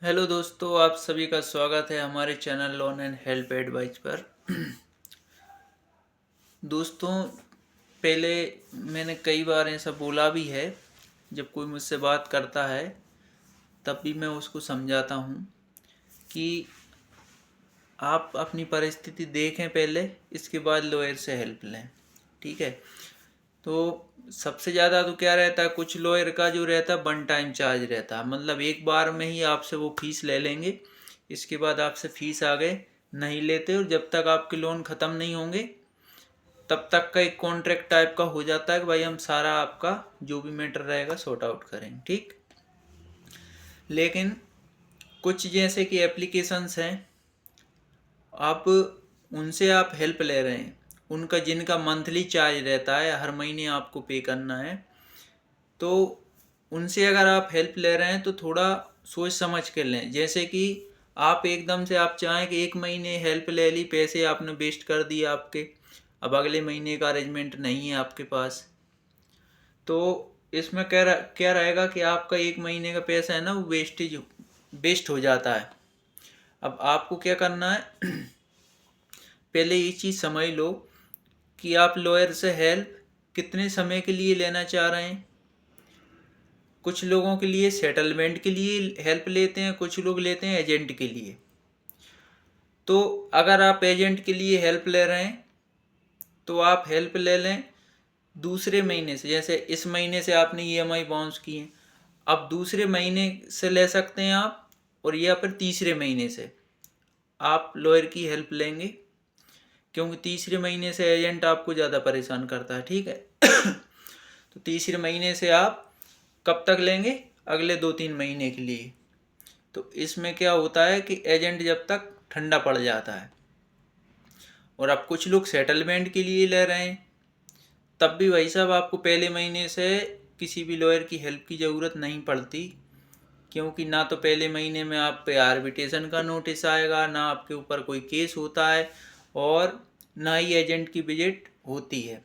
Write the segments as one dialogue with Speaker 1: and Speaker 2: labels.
Speaker 1: Hello दोस्तों, आप सभी का स्वागत है हमारे channel loan and help advice पर। दोस्तों, पहले मैंने कई बार ऐसा बोला भी है, जब कोई मुझसे बात करता है तब भी मैं उसको समझाता हूँ कि आप अपनी परिस्थिति देखें पहले, इसके बाद लॉयर से हेल्प लें। ठीक है। तो सबसे ज़्यादा तो क्या रहता है, कुछ लॉयर का जो रहता है वन टाइम चार्ज रहता है, मतलब एक बार में ही आपसे वो फीस ले लेंगे। इसके बाद आपसे फीस आगे नहीं लेते, और जब तक आपके लोन ख़त्म नहीं होंगे तब तक का एक कॉन्ट्रैक्ट टाइप का हो जाता है कि भाई हम सारा आपका जो भी मैटर रहेगा सॉर्ट आउट करेंगे। ठीक। लेकिन कुछ जैसे कि एप्लीकेशंस हैं, आप उनसे आप हेल्प ले रहे हैं, उनका जिनका मंथली चार्ज रहता है, हर महीने आपको पे करना है, तो उनसे अगर आप हेल्प ले रहे हैं तो थोड़ा सोच समझ कर लें। जैसे कि आप एकदम से आप चाहें कि एक महीने हेल्प ले ली, पैसे आपने वेस्ट कर दिए आपके, अब अगले महीने का अरेंजमेंट नहीं है आपके पास, तो इसमें क्या रहेगा कि आपका एक महीने का पैसा है ना, वो वेस्ट हो जाता है। अब आपको क्या करना है, पहले ये चीज़ समझ लो कि आप लॉयर से हेल्प कितने समय के लिए लेना चाह रहे हैं। कुछ लोगों के लिए सेटलमेंट के लिए हेल्प लेते हैं, कुछ लोग लेते हैं एजेंट के लिए। तो अगर आप एजेंट के लिए हेल्प ले रहे हैं तो आप हेल्प ले लें दूसरे महीने से। जैसे इस महीने से आपने ईएमआई बाउंस की है, अब दूसरे महीने से ले सकते हैं आप, और या फिर तीसरे महीने से आप लॉयर की हेल्प लेंगे, क्योंकि तीसरे महीने से एजेंट आपको ज़्यादा परेशान करता है। ठीक है। तो तीसरे महीने से आप कब तक लेंगे, अगले 2-3 महीने के लिए। तो इसमें क्या होता है कि एजेंट जब तक ठंडा पड़ जाता है, और अब कुछ लोग सेटलमेंट के लिए ले रहे हैं, तब भी भाई साहब आपको पहले महीने से किसी भी लॉयर की हेल्प की ज़रूरत नहीं पड़ती, क्योंकि ना तो पहले महीने में आप पे आर्बिट्रेशन का नोटिस आएगा, ना आपके ऊपर कोई केस होता है, और ना ही एजेंट की विजिट होती है।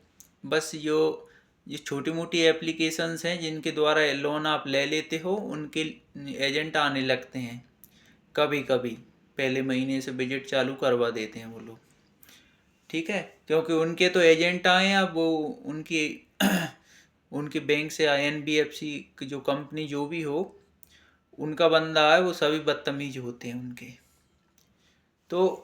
Speaker 1: बस जो ये छोटी मोटी एप्लीकेशंस हैं जिनके द्वारा लोन आप ले लेते हो, उनके एजेंट आने लगते हैं कभी कभी, पहले महीने से विजिट चालू करवा देते हैं वो लोग। ठीक है। क्योंकि उनके तो एजेंट आए हैं, अब वो उनकी उनके बैंक से एनबीएफसी की जो कंपनी जो भी हो, उनका बंदा है, वो सभी बदतमीज होते हैं उनके। तो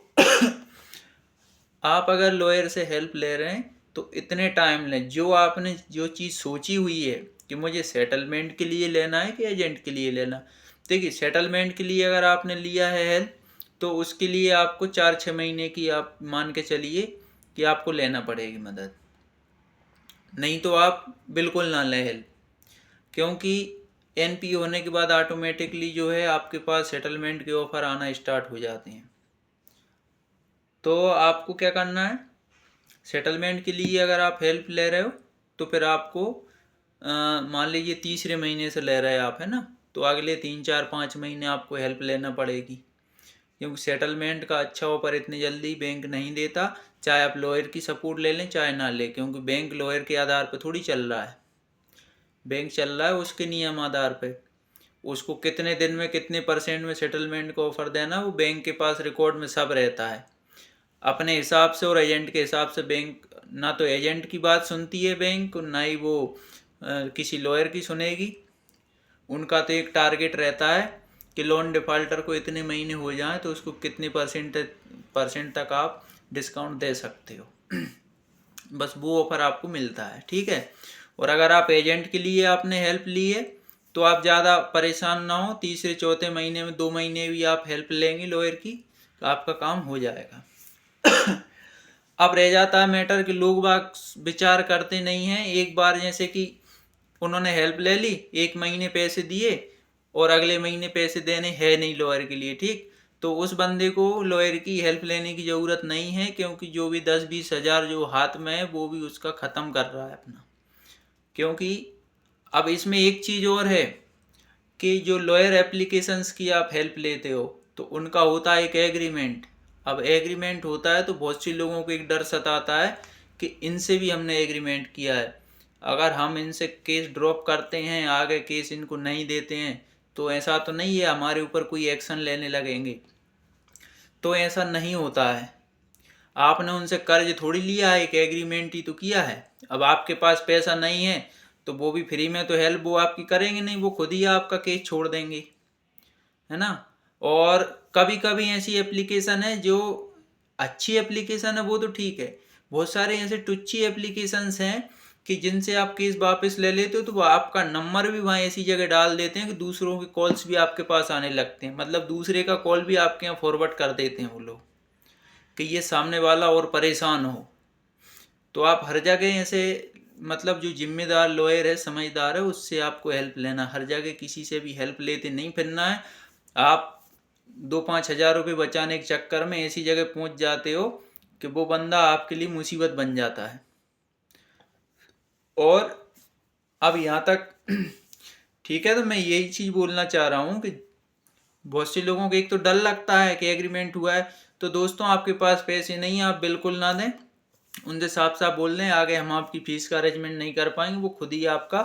Speaker 1: आप अगर लॉयर से हेल्प ले रहे हैं तो इतने टाइम लें, जो आपने जो चीज़ सोची हुई है कि मुझे सेटलमेंट के लिए लेना है कि एजेंट के लिए लेना। देखिए, सेटलमेंट के लिए अगर आपने लिया है हेल्प, तो उसके लिए आपको 4-6 महीने की आप मान के चलिए कि आपको लेना पड़ेगी मदद, नहीं तो आप बिल्कुल ना लें हेल्प। क्योंकि एनपी होने के बाद ऑटोमेटिकली जो है आपके पास सेटलमेंट के ऑफ़र आना स्टार्ट हो जाते हैं। तो आपको क्या करना है, सेटलमेंट के लिए अगर आप हेल्प ले रहे हो तो फिर आपको मान लीजिए तीसरे महीने से ले रहे हैं आप, है ना, तो अगले 3-4-5 महीने आपको हेल्प लेना पड़ेगी, क्योंकि सेटलमेंट का अच्छा ऑफर इतनी जल्दी बैंक नहीं देता। चाहे आप लॉयर की सपोर्ट ले लें चाहे ना लें, क्योंकि बैंक लॉयर के आधार पर थोड़ी चल रहा है, बैंक चल रहा है उसके नियम आधार पे। उसको कितने दिन में कितने परसेंट में सेटलमेंट का ऑफर देना, वो बैंक के पास रिकॉर्ड में सब रहता है अपने हिसाब से, और एजेंट के हिसाब से। बैंक ना तो एजेंट की बात सुनती है बैंक, ना ही वो किसी लॉयर की सुनेगी। उनका तो एक टारगेट रहता है कि लोन डिफ़ॉल्टर को इतने महीने हो जाएं तो उसको कितने परसेंट तक आप डिस्काउंट दे सकते हो। बस वो ऑफ़र आपको मिलता है। ठीक है। और अगर आप एजेंट के लिए आपने हेल्प ली है तो आप ज़्यादा परेशान ना हो, तीसरे चौथे महीने में 2 महीने भी आप हेल्प लेंगे लॉयर की तो आपका काम हो जाएगा। अब रह जाता है मैटर कि लोग बाग विचार करते नहीं हैं। एक बार जैसे कि उन्होंने हेल्प ले ली, एक महीने पैसे दिए और अगले महीने पैसे देने हैं नहीं लॉयर के लिए। ठीक। तो उस बंदे को लॉयर की हेल्प लेने की ज़रूरत नहीं है, क्योंकि जो भी 10-20 हज़ार जो हाथ में है वो भी उसका ख़त्म कर रहा है अपना। क्योंकि अब इसमें एक चीज़ और है कि जो लॉयर एप्लीकेशंस की आप हेल्प लेते हो तो उनका होता है एक एग्रीमेंट। अब एग्रीमेंट होता है तो बहुत सी लोगों को एक डर सताता है कि इनसे भी हमने एग्रीमेंट किया है, अगर हम इनसे केस ड्रॉप करते हैं, आगे केस इनको नहीं देते हैं, तो ऐसा तो नहीं है हमारे ऊपर कोई एक्शन लेने लगेंगे। तो ऐसा नहीं होता है। आपने उनसे कर्ज थोड़ी लिया है, एक एग्रीमेंट ही तो किया है। अब आपके पास पैसा नहीं है तो वो भी फ्री में तो हेल्प वो आपकी करेंगे नहीं, वो खुद ही आपका केस छोड़ देंगे, है ना। और कभी कभी ऐसी एप्लीकेशन है जो अच्छी एप्लीकेशन है, वो तो ठीक है। बहुत सारे ऐसे टुच्ची एप्लीकेशंस हैं कि जिनसे आप केस वापस ले लेते हो, तो वो आपका नंबर भी वहाँ ऐसी जगह डाल देते हैं कि दूसरों के कॉल्स भी आपके पास आने लगते हैं। मतलब दूसरे का कॉल भी आपके यहाँ फॉरवर्ड कर देते हैं वो लोग, कि ये सामने वाला और परेशान हो। तो आप हर जगह ऐसे, मतलब जो जिम्मेदार लॉयर है, समझदार है, उससे आपको हेल्प लेना। हर जगह किसी से भी हेल्प लेते नहीं फिरना है। आप 2-5 हज़ार रुपये बचाने के चक्कर में ऐसी जगह पहुंच जाते हो कि वो बंदा आपके लिए मुसीबत बन जाता है। और अब यहाँ तक ठीक है, तो मैं यही चीज़ बोलना चाह रहा हूँ कि बहुत से लोगों को एक तो डर लगता है कि एग्रीमेंट हुआ है, तो दोस्तों आपके पास पैसे नहीं है, आप बिल्कुल ना दें। उनसे साफ साफ बोल दें, आगे हम आपकी फीस का अरेंजमेंट नहीं कर पाएंगे, वो खुद ही आपका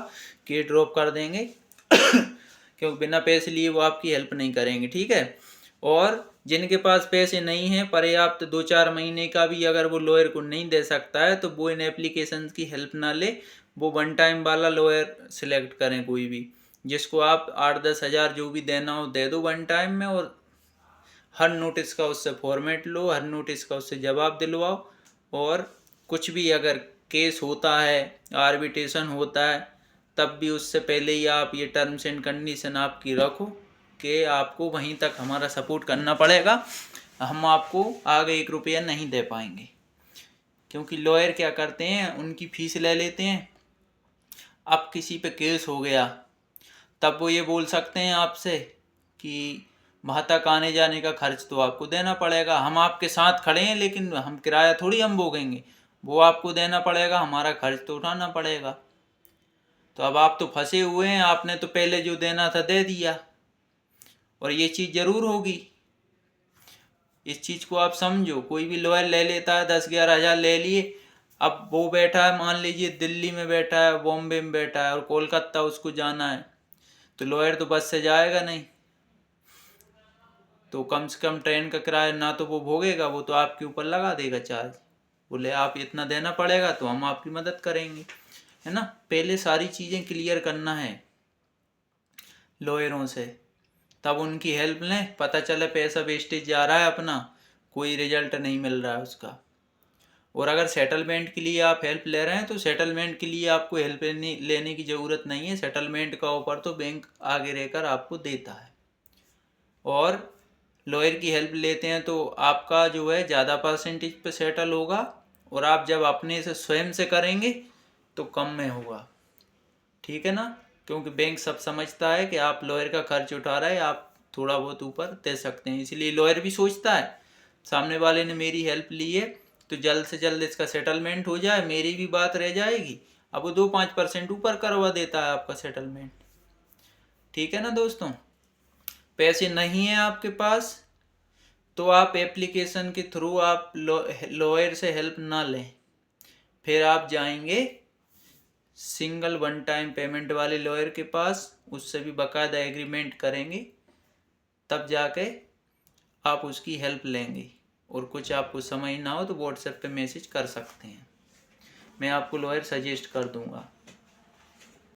Speaker 1: केस ड्रॉप कर देंगे क्योंकि बिना पैसे लिए वो आपकी हेल्प नहीं करेंगे, ठीक है। और जिनके पास पैसे नहीं हैं पर्याप्त, 2-4 महीने का भी अगर वो लॉयर को नहीं दे सकता है, तो वो इन एप्लीकेशन की हेल्प ना ले, वो 1 टाइम वाला लॉयर सिलेक्ट करें कोई भी, जिसको आप 8-10 हज़ार जो भी देना हो दे दो 1 टाइम में। और हर नोटिस का उससे फॉर्मेट लो, हर नोटिस का उससे जवाब दिलवाओ। और कुछ भी अगर केस होता है, आर्बिट्रेशन होता है, तब भी उससे पहले ही आप ये टर्म्स एंड कंडीशन आपकी रखो कि आपको वहीं तक हमारा सपोर्ट करना पड़ेगा, हम आपको आगे 1 रुपया नहीं दे पाएंगे। क्योंकि लॉयर क्या करते हैं, उनकी फीस ले लेते हैं। अब किसी पे केस हो गया तब वो ये बोल सकते हैं आपसे कि वहाँ तक आने जाने का खर्च तो आपको देना पड़ेगा, हम आपके साथ खड़े हैं लेकिन हम किराया थोड़ी हम भोगेंगे, वो आपको देना पड़ेगा, हमारा खर्च तो उठाना पड़ेगा। तो अब आप तो फंसे हुए हैं, आपने तो पहले जो देना था दे दिया। और ये चीज़ ज़रूर होगी, इस चीज़ को आप समझो। कोई भी लॉयर ले लेता है 10-11 हज़ार ले लिए, अब वो बैठा है मान लीजिए दिल्ली में बैठा है, बॉम्बे में बैठा है, और कोलकाता उसको जाना है, तो लॉयर तो बस से जाएगा नहीं, तो कम से कम ट्रेन का किराया ना तो वो भोगेगा, वो तो आपके ऊपर लगा देगा चार्ज। बोले आप इतना देना पड़ेगा तो हम आपकी मदद करेंगे, है ना। पहले सारी चीज़ें क्लियर करना है लॉयरों से, तब उनकी हेल्प लें। पता चले पैसा वेस्टेज जा रहा है अपना, कोई रिजल्ट नहीं मिल रहा है उसका। और अगर सेटलमेंट के लिए आप हेल्प ले रहे हैं, तो सेटलमेंट के लिए आपको हेल्प लेने की ज़रूरत नहीं है। सेटलमेंट का ऑफर तो बैंक आगे रहकर आपको देता है। और लॉयर की हेल्प लेते हैं तो आपका जो है ज़्यादा परसेंटेज पे सेटल होगा, और आप जब अपने से स्वयं से करेंगे तो कम में होगा, ठीक है ना। क्योंकि बैंक सब समझता है कि आप लॉयर का खर्च उठा रहे हैं, आप थोड़ा बहुत ऊपर दे सकते हैं, इसलिए लॉयर भी सोचता है सामने वाले ने मेरी हेल्प ली है तो जल्द से जल्द इसका सेटलमेंट हो जाए, मेरी भी बात रह जाएगी। अब वो 2-5% ऊपर करवा देता है आपका सेटलमेंट, ठीक है ना दोस्तों। पैसे नहीं है आपके पास तो आप एप्लीकेशन के थ्रू आप लॉयर से हेल्प ना लें, फिर आप जाएंगे सिंगल 1 टाइम पेमेंट वाले लॉयर के पास, उससे भी बाकायदा एग्रीमेंट करेंगे, तब जाके आप उसकी हेल्प लेंगे। और कुछ आपको समझ ना हो तो व्हाट्सएप पे मैसेज कर सकते हैं, मैं आपको लॉयर सजेस्ट कर दूंगा।